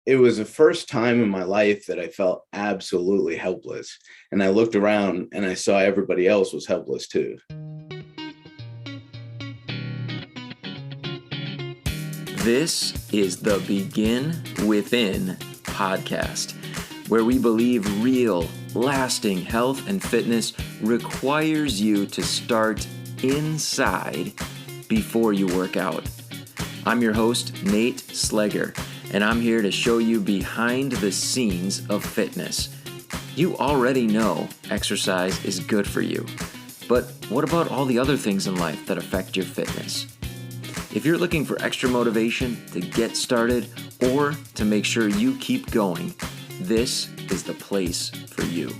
it was the first time in my life that I felt absolutely helpless. And I looked around and I saw everybody else was helpless too. This is the Begin Within podcast, where we believe real, lasting health and fitness requires you to start inside before you work out. I'm your host, Nate Slegger, and I'm here to show you behind the scenes of fitness. You already know exercise is good for you, but what about all the other things in life that affect your fitness? If you're looking for extra motivation to get started or to make sure you keep going, this is the place for you.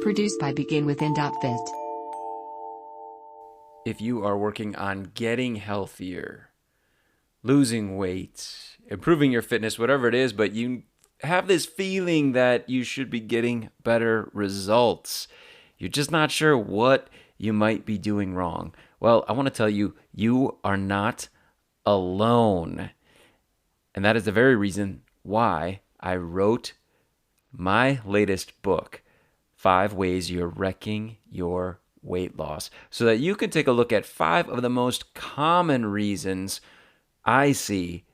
Produced by BeginWithin.fit. If you are working on getting healthier, losing weight, improving your fitness, whatever it is, but you have this feeling that you should be getting better results, you're just not sure what you might be doing wrong. Well, I want to tell you, you are not alone. And that is the very reason why I wrote my latest book, 5 Ways You're Wrecking Your Weight Loss, so that you can take a look at 5 of the most common reasons I see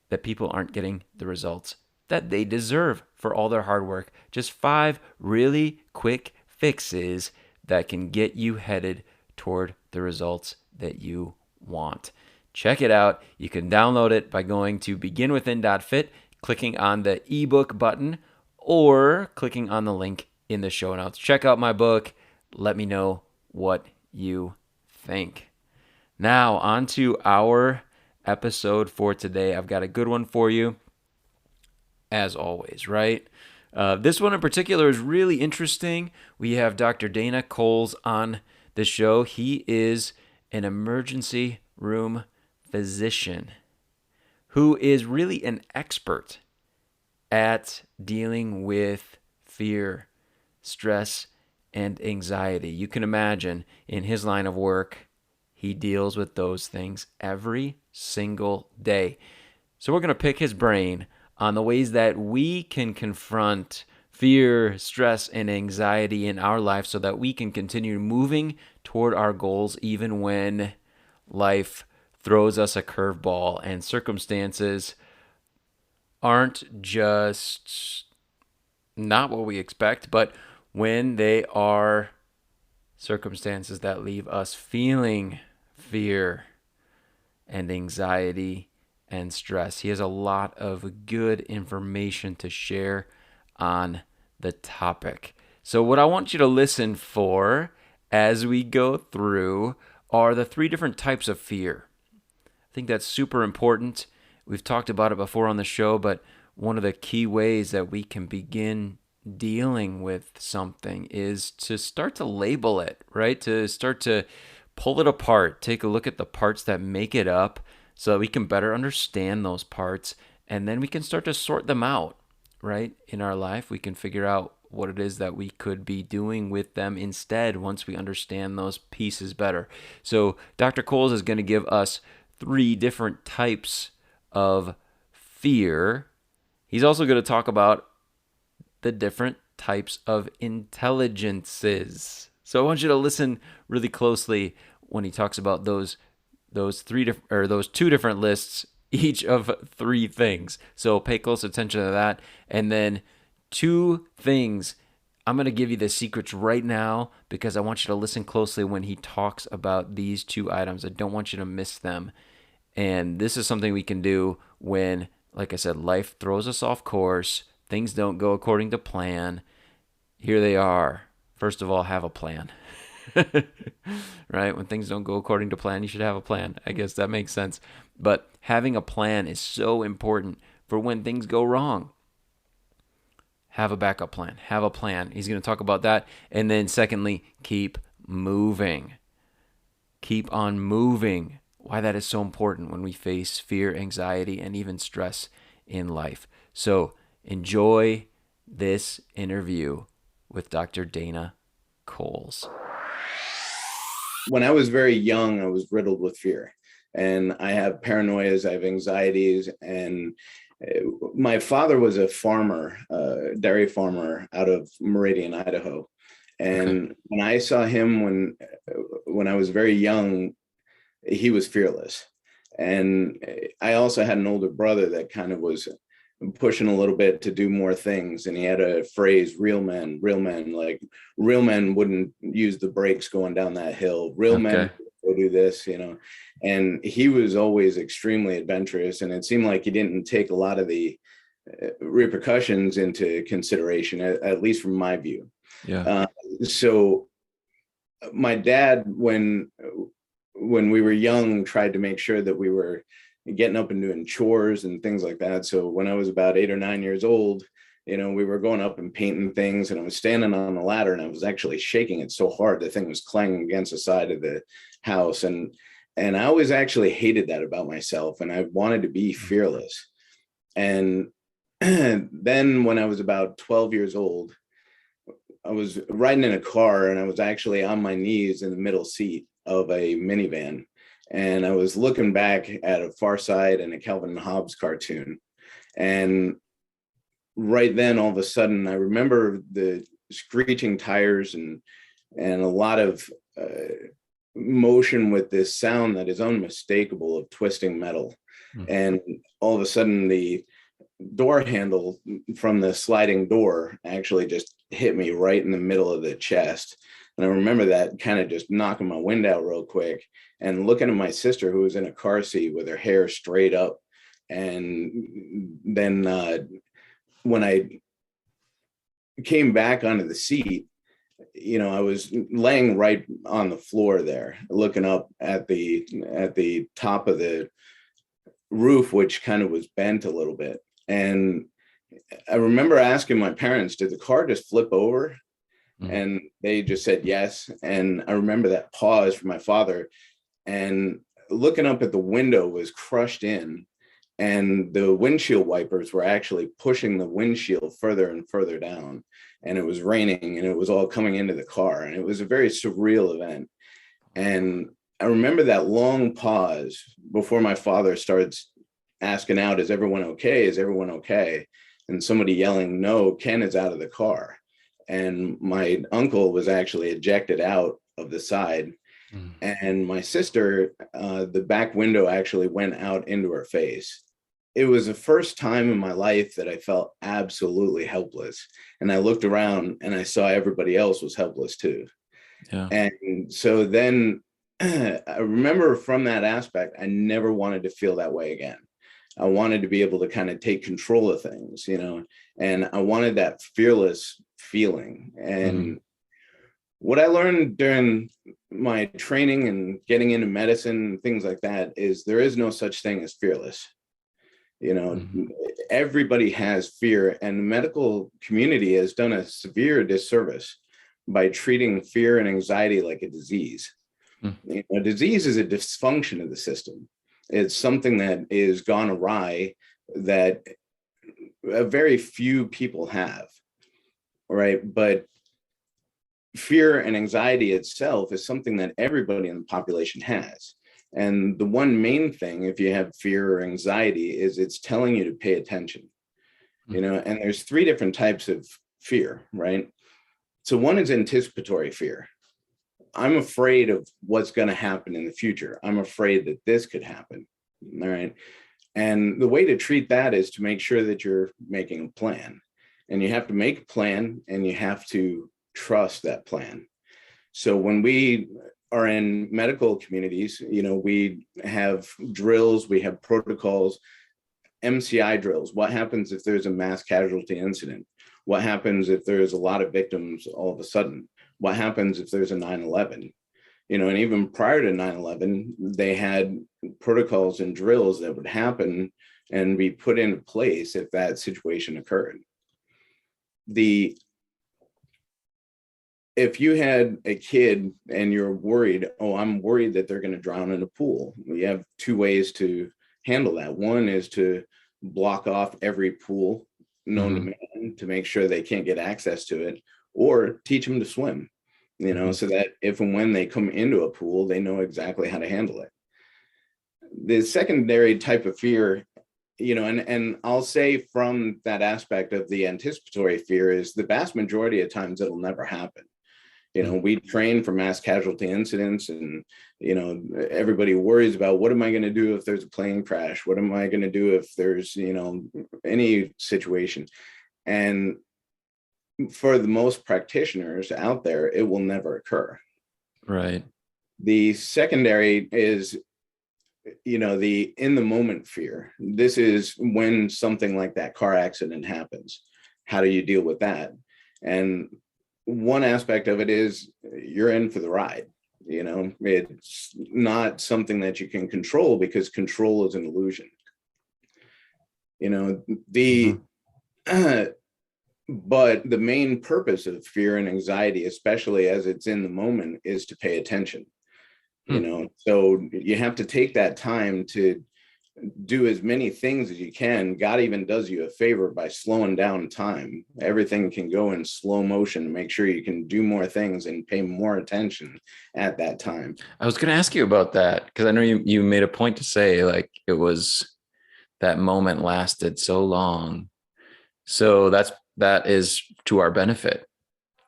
that people aren't getting the results that they deserve for all their hard work. Just 5 really quick fixes that can get you headed toward the results that you want. Check it out. You can download it by going to beginwithin.fit, clicking on the ebook button, or clicking on the link in the show notes. Check out my book. Let me know what you think. Now, on to our episode for today. I've got a good one for you, as always, right? This one in particular is really interesting. We have Dr. Dana Cowles on the show. He is an emergency room physician who is really an expert at dealing with fear, stress, and anxiety. You can imagine in his line of work, he deals with those things every single day. So we're going to pick his brain on the ways that we can confront fear, stress, and anxiety in our life so that we can continue moving toward our goals even when life throws us a curveball and circumstances aren't just not what we expect, but when they are circumstances that leave us feeling fear and anxiety and stress. He has a lot of good information to share on the topic. So what I want you to listen for as we go through are the 3 different types of fear. I think that's super important. We've talked about it before on the show, but one of the key ways that we can begin dealing with something is to start to label it, right? To start to pull it apart, take a look at the parts that make it up so that we can better understand those parts, and then we can start to sort them out, right? In our life, we can figure out what it is that we could be doing with them instead once we understand those pieces better. So Dr. Cowles is going to give us 3 different types of fear. He's also going to talk about the different types of intelligences. So I want you to listen really closely when he talks about those 2 different lists, each of 3 things. So pay close attention to that. And then 2 things, I'm going to give you the secrets right now because I want you to listen closely when he talks about these 2 items. I don't want you to miss them. And this is something we can do when, like I said, life throws us off course. Things don't go according to plan. Here they are. First of all, have a plan. Right? When things don't go according to plan, you should have a plan. I guess that makes sense. But having a plan is so important for when things go wrong. Have a backup plan. Have a plan. He's going to talk about that. And then secondly, keep moving. Keep on moving. Why that is so important when we face fear, anxiety, and even stress in life. So enjoy this interview with Dr. Dana Cowles. when I was very young, I was riddled with fear, and I have paranoias, I have anxieties, and my father was a farmer, dairy farmer out of Meridian, Idaho. Okay. And when I saw him when I was very young, he was fearless. And I also had an older brother that kind of was pushing a little bit to do more things. And he had a phrase, real men, like real men wouldn't use the brakes going down that hill. Real men Okay. go do this, And he was always extremely adventurous. And it seemed like he didn't take a lot of the repercussions into consideration, at least from my view. Yeah. So my dad, when we were young, tried to make sure that we were getting up and doing chores and things like that. So when I was about 8 or 9 years old, we were going up and painting things, and I was standing on the ladder, and I was actually shaking it so hard the thing was clanging against the side of the house. And I always actually hated that about myself, and I wanted to be fearless. And then when I was about 12 years old, I was riding in a car, and I was actually on my knees in the middle seat of a minivan. And I was looking back at a Far Side and a Calvin and Hobbes cartoon. And right then, all of a sudden, I remember the screeching tires and a lot of motion with this sound that is unmistakable of twisting metal. And all of a sudden, the door handle from the sliding door actually just hit me right in the middle of the chest. And I remember that kind of just knocking my wind out real quick, and looking at my sister, who was in a car seat with her hair straight up. And then when I came back onto the seat, I was laying right on the floor there, looking up at the top of the roof, which kind of was bent a little bit. And I remember asking my parents, did the car just flip over? And they just said yes. And I remember that pause from my father, and looking up at the window was crushed in, and the windshield wipers were actually pushing the windshield further and further down. And it was raining, and it was all coming into the car, and it was a very surreal event. And I remember that long pause before my father starts asking out, is everyone okay? Is everyone okay? And somebody yelling, no, Ken is out of the car. And my uncle was actually ejected out of the side. And my sister, the back window actually went out into her face. It was the first time in my life that I felt absolutely helpless. And I looked around, and I saw everybody else was helpless too. Yeah. And so then I remember from that aspect, I never wanted to feel that way again. I wanted to be able to kind of take control of things, and I wanted that fearless feeling. And what I learned during my training and getting into medicine and things like that is there is no such thing as fearless. Everybody has fear, and the medical community has done a severe disservice by treating fear and anxiety like a disease. Disease is a dysfunction of the system. It's something that is gone awry that a very few people have, right? But fear and anxiety itself is something that everybody in the population has. And the one main thing, if you have fear or anxiety, is it's telling you to pay attention, and there's three different types of fear, right? So one is anticipatory fear. I'm afraid of what's going to happen in the future. I'm afraid that this could happen. All right. And the way to treat that is to make sure that you're making a plan. And you have to make a plan, and you have to trust that plan. So when we are in medical communities, we have drills, we have protocols, MCI drills. What happens if there's a mass casualty incident? What happens if there's a lot of victims all of a sudden? What happens if there's a 9/11? And even prior to 9/11, they had protocols and drills that would happen and be put into place if that situation occurred. If you had a kid and you're worried, oh, I'm worried that they're going to drown in a pool, we have two ways to handle that. One is to block off every pool known to man to make sure they can't get access to it, or teach them to swim. Mhm. so that if and when they come into a pool, they know exactly how to handle it. The secondary type of fear, and I'll say from that aspect of the anticipatory fear, is the vast majority of times it'll never happen. Mm. We train for mass casualty incidents, and everybody worries about, what am I going to do if there's a plane crash? What am I going to do if there's any situation? And for the most practitioners out there, it will never occur. Right. The secondary is the in the moment fear. This is when something like that car accident happens. How do you deal with that? And one aspect of it is, you're in for the ride. It's not something that you can control, because control is an illusion. The Mhm. But the main purpose of fear and anxiety, especially as it's in the moment, is to pay attention. Hmm. So you have to take that time to do as many things as you can. God even does you a favor by slowing down time. Everything can go in slow motion to make sure you can do more things and pay more attention at that time. I was going to ask you about that because I know you made a point to say like it was that moment lasted so long. So that is to our benefit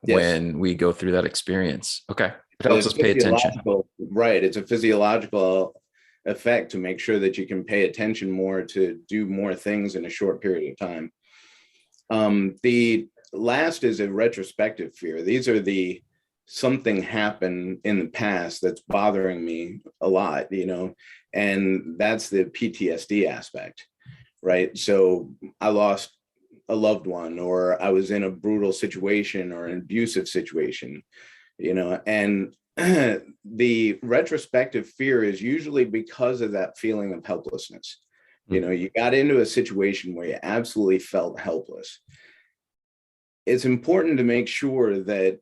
Yes. when we go through that experience. Okay. It helps The us pay attention. physiological, right. It's a physiological effect to make sure that you can pay attention more, to do more things in a short period of time. The last is a retrospective fear. These are the something happened in the past that's bothering me a lot, and that's the PTSD aspect, right? So I lost a loved one, or I was in a brutal situation or an abusive situation, and the retrospective fear is usually because of that feeling of helplessness. You got into a situation where you absolutely felt helpless. It's important to make sure that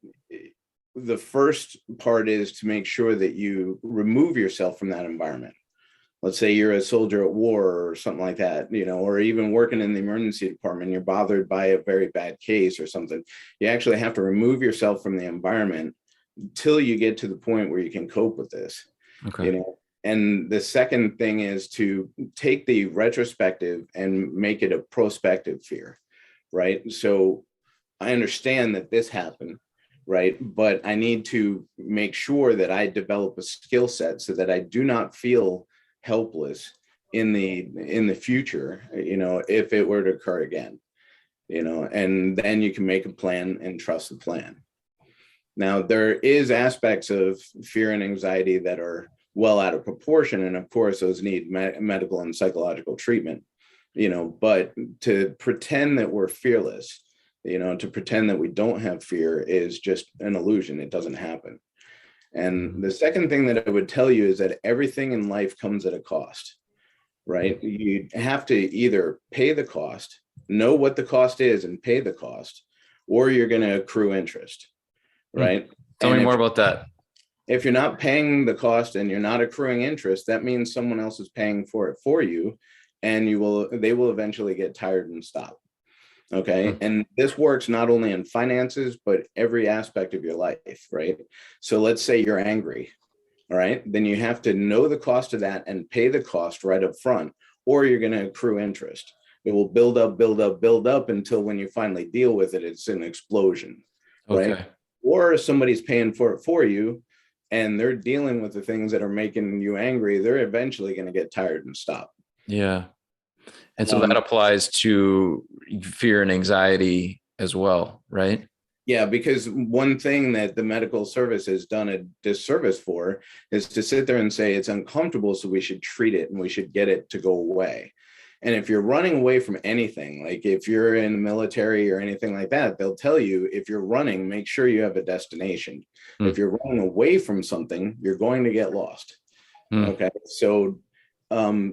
the first part is to make sure that you remove yourself from that environment. Let's say you're a soldier at war or something like that, or even working in the emergency department, you're bothered by a very bad case or something. You actually have to remove yourself from the environment until you get to the point where you can cope with this, Okay. And the second thing is to take the retrospective and make it a prospective fear, right? So I understand that this happened, right? But I need to make sure that I develop a skill set so that I do not feel helpless in the future, if it were to occur again, and then you can make a plan and trust the plan. Now, there is aspects of fear and anxiety that are well out of proportion, and of course, those need medical and psychological treatment. But to pretend that we're fearless, to pretend that we don't have fear, is just an illusion. It doesn't happen. And the second thing that I would tell you is that everything in life comes at a cost, right? You have to either pay the cost, know what the cost is, and pay the cost, or you're going to accrue interest, right? Tell me And more about that. if you're not paying the cost and you're not accruing interest, that means someone else is paying for it for you, and they will eventually get tired and stop. Okay. And this works not only in finances, but every aspect of your life, right? So let's say you're angry. All right. Then you have to know the cost of that and pay the cost right up front, or you're going to accrue interest. It will build up, build up, build up until when you finally deal with it, it's an explosion, right? Okay. Or somebody's paying for it for you, and they're dealing with the things that are making you angry. They're eventually going to get tired and stop. Yeah. And so that Um, applies to fear and anxiety as well, right? Yeah, because one thing that the medical service has done a disservice for is to sit there and say it's uncomfortable, so we should treat it and we should get it to go away. And if you're running away from anything, like if you're in the military or anything like that, they'll tell you, if you're running, make sure you have a destination. Hmm. If you're running away from something, you're going to get lost. Hmm. Okay. So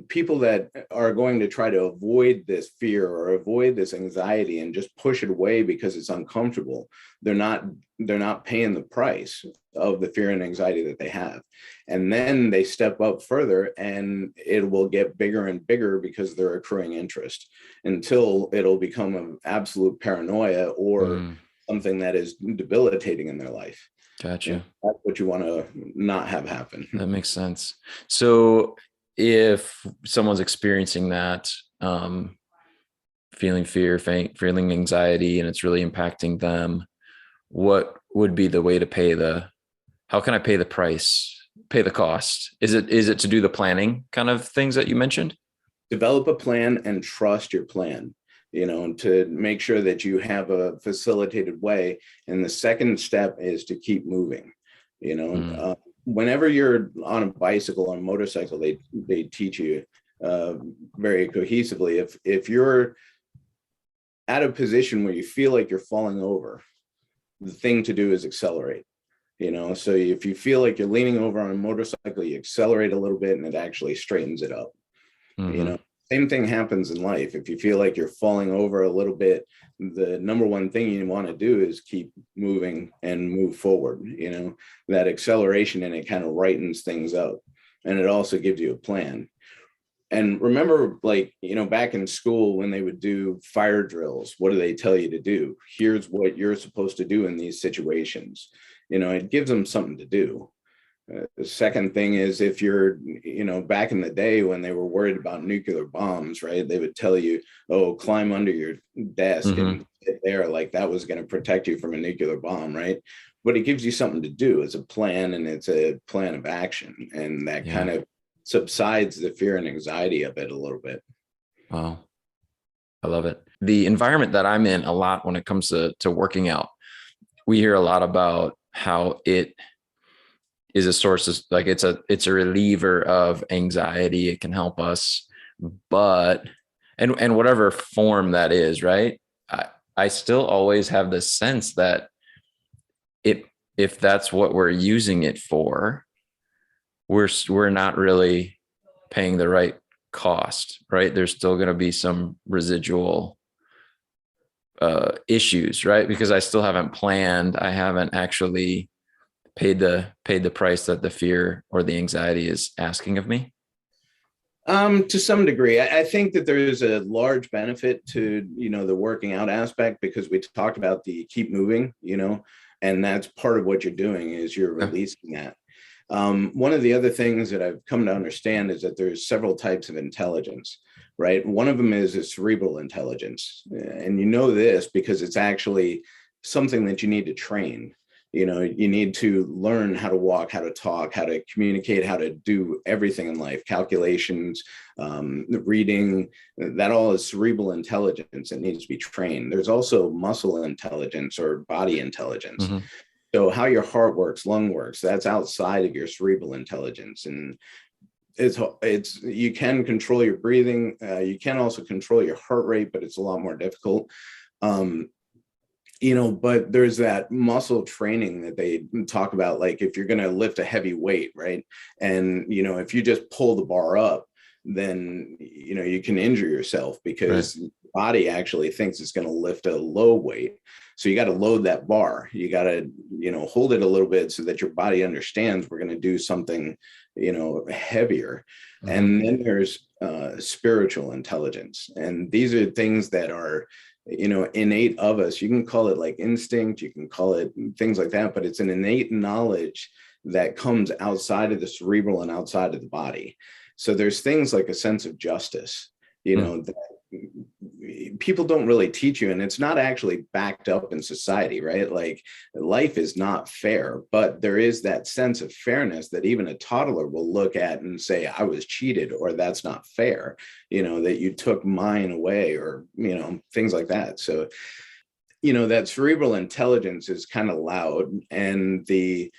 people that are going to try to avoid this fear or avoid this anxiety and just push it away because it's uncomfortable, they're not paying the price of the fear and anxiety that they have. And then they step up further, and it will get bigger and bigger because they're accruing interest, until it'll become an absolute paranoia or Hmm. something that is debilitating in their life. Gotcha. That's what you want to not have happen. That makes sense. So if someone's experiencing that, feeling fear, feeling anxiety, and it's really impacting them, what would be the way to how can I pay the price, pay the cost? Is it to do the planning kind of things that you mentioned? Develop a plan and trust your plan, to make sure that you have a facilitated way. And the second step is to keep moving. Whenever you're on a bicycle or a motorcycle, they teach you very cohesively. If you're at a position where you feel like you're falling over, the thing to do is accelerate. So if you feel like you're leaning over on a motorcycle, you accelerate a little bit and it actually straightens it up. Mm-hmm. Same thing happens in life. If you feel like you're falling over a little bit, the number one thing you want to do is keep moving and move forward. That acceleration, and it kind of rightens things up, and it also gives you a plan. And remember, back in school when they would do fire drills, what do they tell you to do? Here's what you're supposed to do in these situations. It gives them something to do. The second thing is, if you're, back in the day when they were worried about nuclear bombs, right? They would tell you, oh, climb under your desk and sit there, like that was going to protect you from a nuclear bomb, right? But it gives you something to do. It's a plan, and it's a plan of action. And that kind of subsides the fear and anxiety of it a little bit. Wow. I love it. The environment that I'm in a lot when it comes to working out, we hear a lot about how it is a source of, like, it's a reliever of anxiety. It can help us, but, and whatever form that is, right? I still always have this sense that if that's what we're using it for, we're not really paying the right cost, right? There's still going to be some residual issues, right? Because I still haven't planned. I haven't actually paid the price that the fear or the anxiety is asking of me. To some degree, I think that there is a large benefit to, the working out aspect, because we talked about the keep moving, and that's part of what you're doing is you're releasing that. One of the other things that I've come to understand is that there's several types of intelligence, right? One of them is a cerebral intelligence. And this because it's actually something that you need to train. You need to learn how to walk, how to talk, how to communicate, how to do everything in life, calculations, reading, that all is cerebral intelligence. It needs to be trained. There's also muscle intelligence or body intelligence. Mm-hmm. So how your heart works, lung works, that's outside of your cerebral intelligence. And it's you can control your breathing. You can also control your heart rate, but it's a lot more difficult. But there's that muscle training that they talk about, like if you're going to lift a heavy weight, right? And, if you just pull the bar up, then, you can injure yourself because the body actually thinks it's going to lift a low weight. So you got to load that bar. You got to, hold it a little bit so that your body understands we're going to do something, heavier. Mm-hmm. And then there's spiritual intelligence. And these are things that are, innate of us. You can call it like instinct, you can call it things like that, but it's an innate knowledge that comes outside of the cerebral and outside of the body. So there's things like a sense of justice, that people don't really teach you, and it's not actually backed up in society, right? Like life is not fair, but there is that sense of fairness that even a toddler will look at and say, I was cheated, or that's not fair, that you took mine away, or, things like that. So, that cerebral intelligence is kind of loud, and the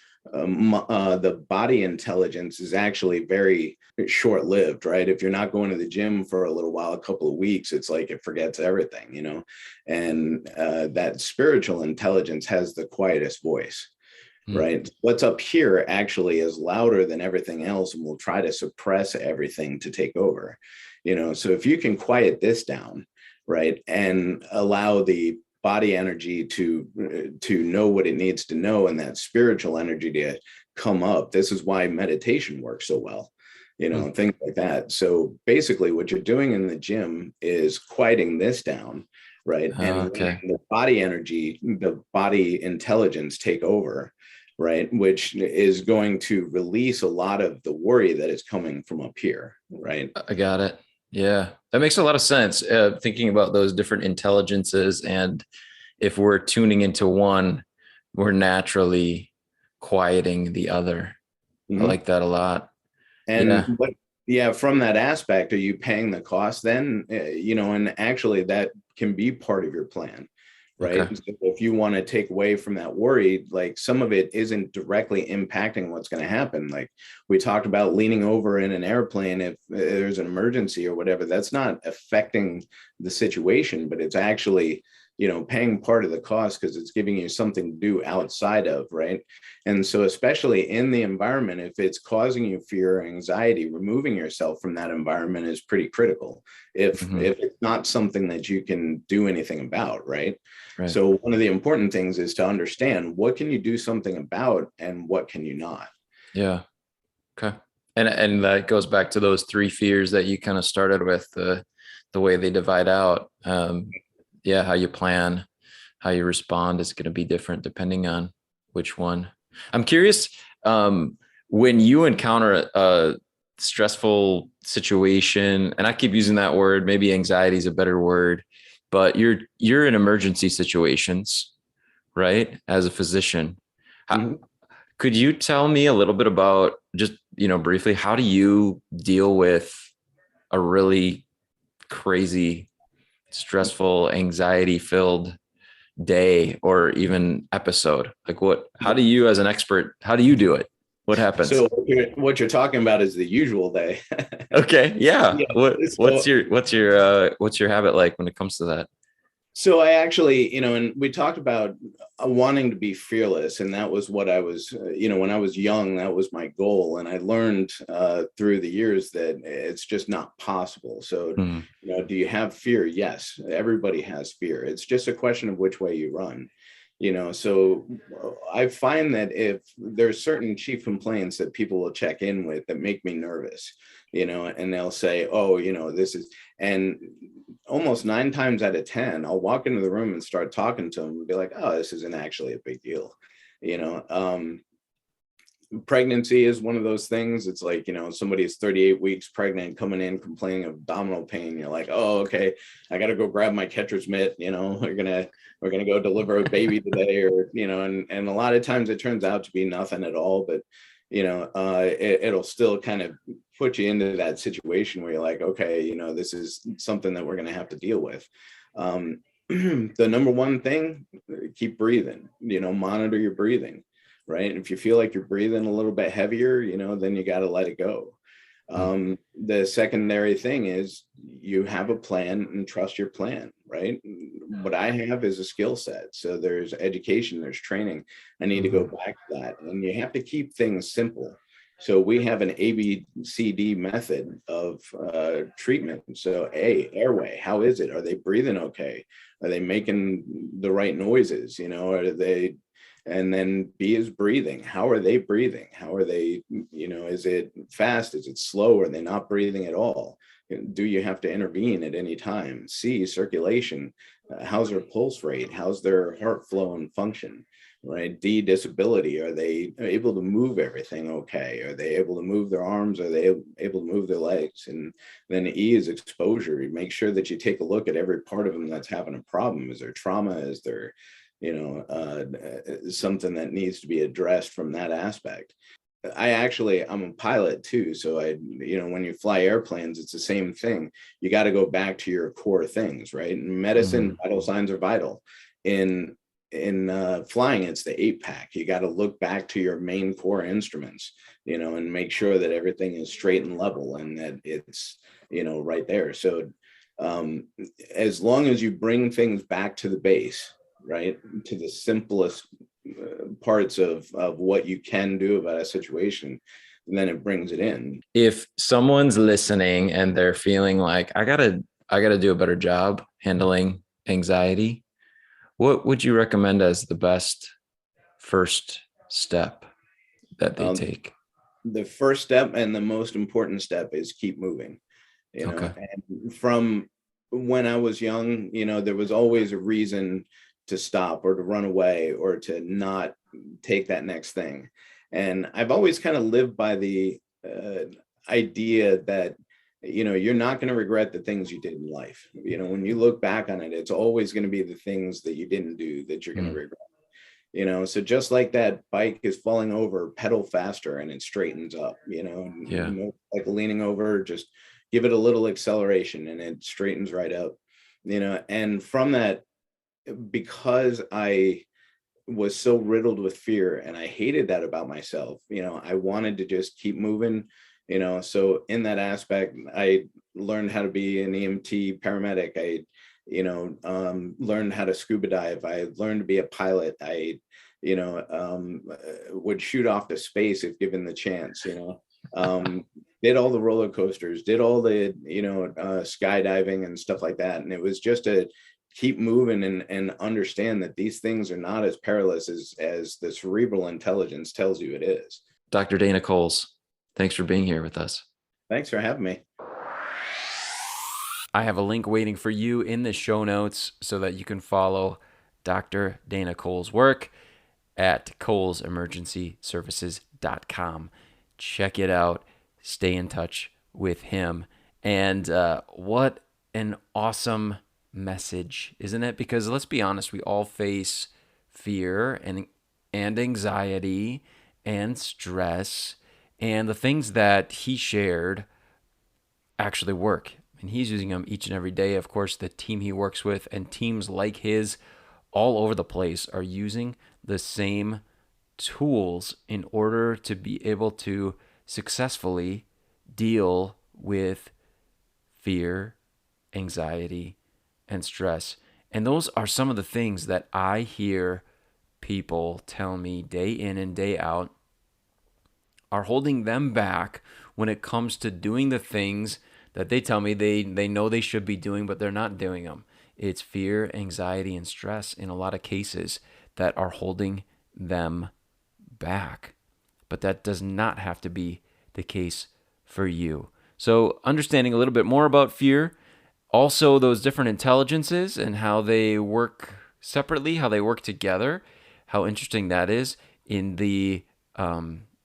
body intelligence is actually very short-lived, right? If you're not going to the gym for a little while, a couple of weeks, it's like it forgets everything, and that spiritual intelligence has the quietest voice, right? What's up here actually is louder than everything else and will try to suppress everything to take over, so if you can quiet this down, right, and allow the body energy to know what it needs to know, and that spiritual energy to come up. This is why meditation works so well, things like that. So basically what you're doing in the gym is quieting this down, right? And the body energy, the body intelligence take over, right? Which is going to release a lot of the worry that is coming from up here, right? I got it. Yeah, that makes a lot of sense. Thinking about those different intelligences, and if we're tuning into one, we're naturally quieting the other. I Mhm. like that a lot. And Yeah. what, yeah, from that aspect, are you paying the cost then? And actually that can be part of your plan, right? Okay. So if you want to take away from that worry, like some of it isn't directly impacting what's going to happen. Like we talked about leaning over in an airplane if there's an emergency or whatever, that's not affecting the situation, but it's actually, paying part of the cost because it's giving you something to do outside of, right? And so, especially in the environment, if it's causing you fear or anxiety, removing yourself from that environment is pretty critical. Hmm. If it's not something that you can do anything about, right? Right. So, one of the important things is to understand what can you do something about and what can you not. Yeah. Okay. And that goes back to those three fears that you kind of started with, the way they divide out. Yeah, how you plan, how you respond is going to be different depending on which one. I'm curious, when you encounter a stressful situation, and I keep using that word, maybe anxiety is a better word, but you're in emergency situations, right? As a physician. How, Mhm. could you tell me a little bit about, just, briefly, how do you deal with a really crazy, stressful, anxiety filled day or even episode? Like how do you, as an expert, how do you do it? What happens? So, what you're talking about is the usual day. Okay. Yeah. Yeah. So, What's your habit like when it comes to that? So I actually, and we talked about wanting to be fearless, and that was what I was, when I was young, that was my goal, and I learned through the years that it's just not possible. So, Hmm. do you have fear? Yes, everybody has fear. It's just a question of which way you run. So I find that if there's certain chief complaints that people will check in with that make me nervous, and they'll say, oh, this is, and almost 9 times out of 10, I'll walk into the room and start talking to them and be like, oh, this isn't actually a big deal. You know, Pregnancy is one of those things. It's like, somebody is 38 weeks pregnant coming in complaining of abdominal pain. You're like, oh, okay, I got to go grab my catcher's mitt. We're gonna go deliver a baby today, or and a lot of times it turns out to be nothing at all. But it'll still kind of put you into that situation where you're like, okay, this is something that we're gonna have to deal with. The number one thing, keep breathing. Monitor your breathing, right? If you feel like you're breathing a little bit heavier, then you got to let it go. The secondary thing is you have a plan and trust your plan, right? What I have is a skill set. So there's education, there's training. I need to go Hmm. back to that. And you have to keep things simple. So we have an ABCD method of treatment. So airway, how is it? Are they breathing okay? Are they making the right noises? Are they, and then B is breathing. How are they breathing? How are they, is it fast? Is it slow? Are they not breathing at all? Do you have to intervene at any time? C, circulation. How's their pulse rate? How's their heart flow and function? Right. D, disability. Are they able to move everything okay? Are they able to move their arms? Are they able to move their legs? And then E is exposure. You make sure that you take a look at every part of them that's having a problem. Is there trauma? Is there something that needs to be addressed from that aspect? I'm a pilot too. So when you fly airplanes, it's the same thing. You got to go back to your core things, right? In medicine, Hmm. vital signs are vital. In flying, it's the 8-pack. You got to look back to your main core instruments, and make sure that everything is straight and level and that it's, right there. So um, as long as you bring things back to the base, right, to the simplest parts of what you can do about a situation, and then it brings it in. If someone's listening and they're feeling like, I gotta do a better job handling anxiety, what would you recommend as the best first step that they um, take? the first step and the most important step is keep moving. Okay. And from when I was young, there was always a reason to stop or to run away or to not take that next thing. And I've always kind of lived by the idea that, you're not going to regret the things you did in life. When you look back on it, it's always going to be the things that you didn't do that you're going to regret. So just like that bike is falling over, pedal faster and it straightens up. Yeah. Like leaning over, just give it a little acceleration and it straightens right up. And from that, because I was so riddled with fear and I hated that about myself, I wanted to just keep moving. So in that aspect, I learned how to be an EMT paramedic. I learned how to scuba dive. I learned to be a pilot. I would shoot off to space if given the chance. Did all the roller coasters, did all the skydiving and stuff like that. And it was just to keep moving and understand that these things are not as perilous as the cerebral intelligence tells you it is. Dr. Dana Cowles, thanks for being here with us. Thanks for having me. I have a link waiting for you in the show notes so that you can follow Dr. Dana Cowles' work at CowlesEmergencyServices.com. Check it out. Stay in touch with him. And what an awesome message, isn't it? Because let's be honest, we all face fear and anxiety and stress, and the things that he shared actually work. And he's using them each and every day. Of course, the team he works with and teams like his all over the place are using the same tools in order to be able to successfully deal with fear, anxiety, and stress. And those are some of the things that I hear people tell me day in and day out are holding them back when it comes to doing the things that they tell me they know they should be doing, but they're not doing them. It's fear, anxiety, and stress in a lot of cases that are holding them back. But that does not have to be the case for you. So understanding a little bit more about fear, also those different intelligences and how they work separately, how they work together, how interesting that is in the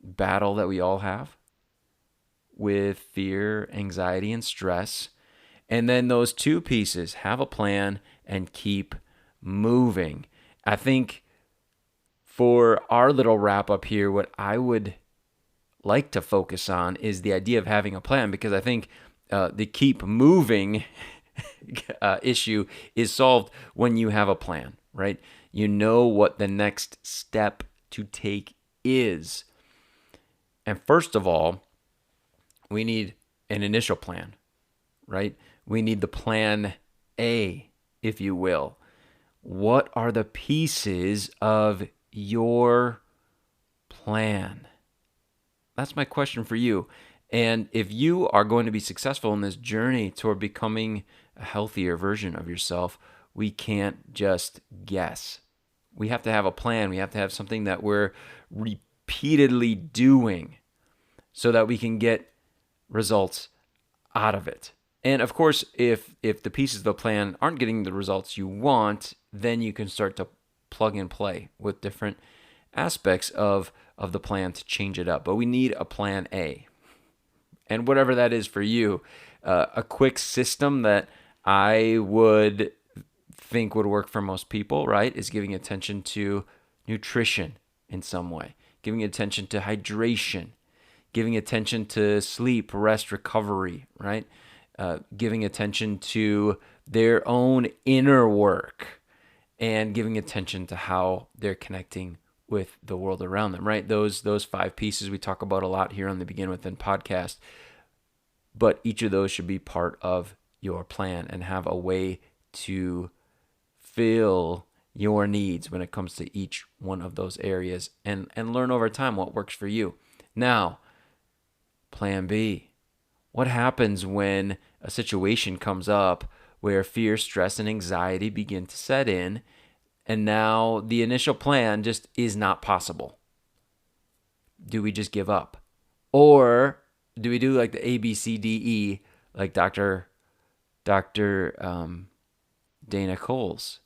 battle that we all have with fear, anxiety, and stress. And then those two pieces, have a plan and keep moving. I think for our little wrap up here, what I would like to focus on is the idea of having a plan, because I think the keep moving issue is solved when you have a plan, right? You know what the next step to take is. And first of all, we need an initial plan, right? We need the plan A, if you will. What are the pieces of your plan? That's my question for you. And if you are going to be successful in this journey toward becoming a healthier version of yourself, we can't just guess. We have to have a plan. We have to have something that we're repeatedly doing so that we can get results out of it. And of course, if the pieces of the plan aren't getting the results you want, then you can start to plug and play with different aspects of the plan to change it up. But we need a plan A. And whatever that is for you, a quick system that I would think would work for most people, right, is giving attention to nutrition in some way, giving attention to hydration, giving attention to sleep, rest, recovery, right? Giving attention to their own inner work and giving attention to how they're connecting with the world around them, right? Those 5 pieces we talk about a lot here on the Begin Within podcast, but each of those should be part of your plan and have a way to fill your needs when it comes to each one of those areas and learn over time what works for you. Now, plan B. What happens when a situation comes up where fear, stress, and anxiety begin to set in, and now the initial plan just is not possible? Do we just give up? Or do we do like the A, B, C, D, E, like Dr. Dana Cowles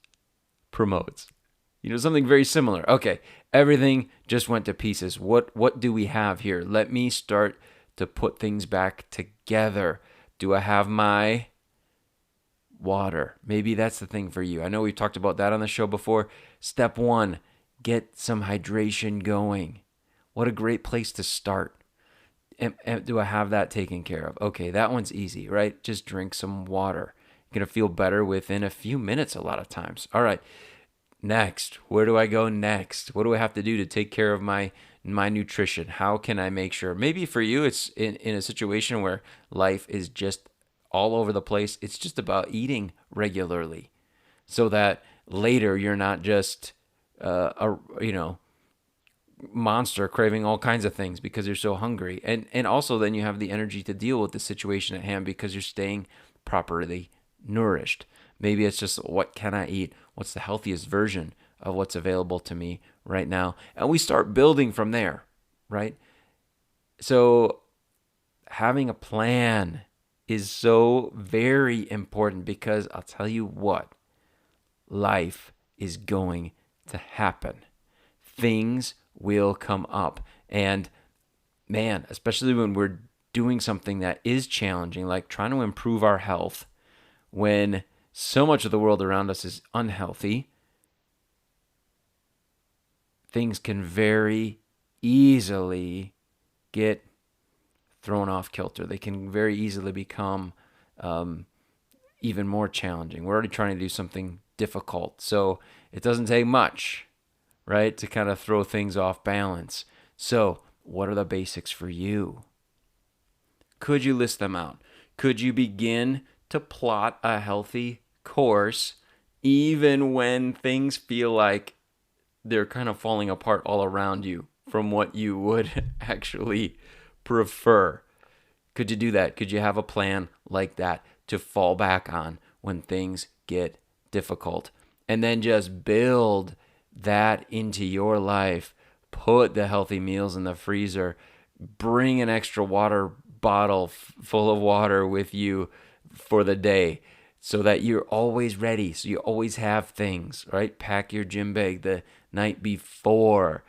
promotes? Something very similar. Okay, everything just went to pieces. What do we have here? Let me start to put things back together. Do I have my water? Maybe that's the thing for you. I know we've talked about that on the show before. Step 1, get some hydration going. What a great place to start. And do I have that taken care of? Okay, that one's easy, right? Just drink some water. You're going to feel better within a few minutes a lot of times. All right. Next, where do I go next? What do I have to do to take care of my nutrition? How can I make sure? Maybe for you, it's in a situation where life is just all over the place. It's just about eating regularly so that later you're not just a monster craving all kinds of things because you're so hungry. And also then you have the energy to deal with the situation at hand because you're staying properly nourished. Maybe it's just, what can I eat? What's the healthiest version of what's available to me right now? And we start building from there, right? So having a plan is so very important because I'll tell you what, life is going to happen. Things will come up. And man, especially when we're doing something that is challenging, like trying to improve our health, when so much of the world around us is unhealthy, things can very easily get thrown off kilter. They can very easily become even more challenging. We're already trying to do something difficult. So it doesn't take much, right, to kind of throw things off balance. So what are the basics for you? Could you list them out? Could you begin to plot a healthy course even when things feel like they're kind of falling apart all around you from what you would actually prefer? Could you do that? Could you have a plan like that to fall back on when things get difficult? And then just build that into your life. Put the healthy meals in the freezer. Bring an extra water bottle full of water with you for the day so that you're always ready. So you always have things, right? Pack your gym bag the night before.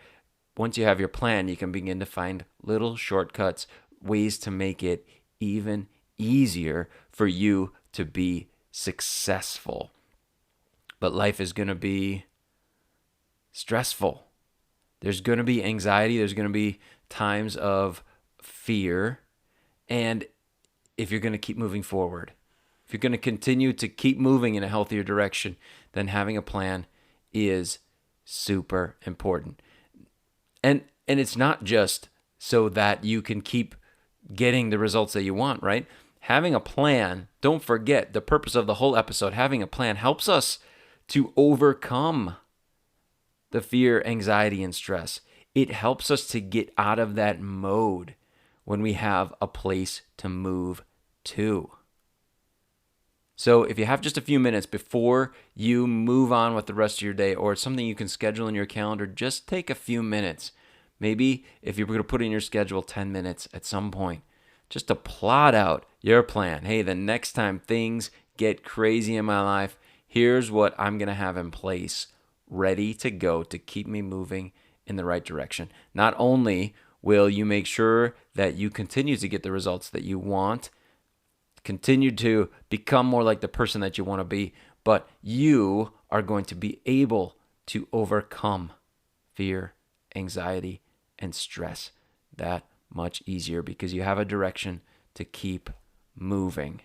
Once you have your plan, you can begin to find little shortcuts, ways to make it even easier for you to be successful. But life is going to be stressful. There's going to be anxiety. There's going to be times of fear. And if you're going to keep moving forward, if you're going to continue to keep moving in a healthier direction, then having a plan is super important. And it's not just so that you can keep getting the results that you want, right? Having a plan, don't forget the purpose of the whole episode, having a plan helps us to overcome the fear, anxiety, and stress. It helps us to get out of that mode when we have a place to move to. So if you have just a few minutes before you move on with the rest of your day, or it's something you can schedule in your calendar, just take a few minutes. Maybe if you're going to put in your schedule 10 minutes at some point, just to plot out your plan. Hey, the next time things get crazy in my life, here's what I'm going to have in place, ready to go to keep me moving in the right direction. Not only will you make sure that you continue to get the results that you want, continue to become more like the person that you want to be, but you are going to be able to overcome fear, anxiety, and stress that much easier because you have a direction to keep moving.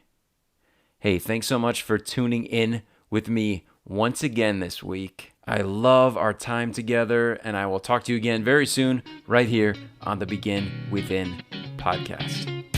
Hey, thanks so much for tuning in with me once again this week. I love our time together, and I will talk to you again very soon right here on the Begin Within podcast.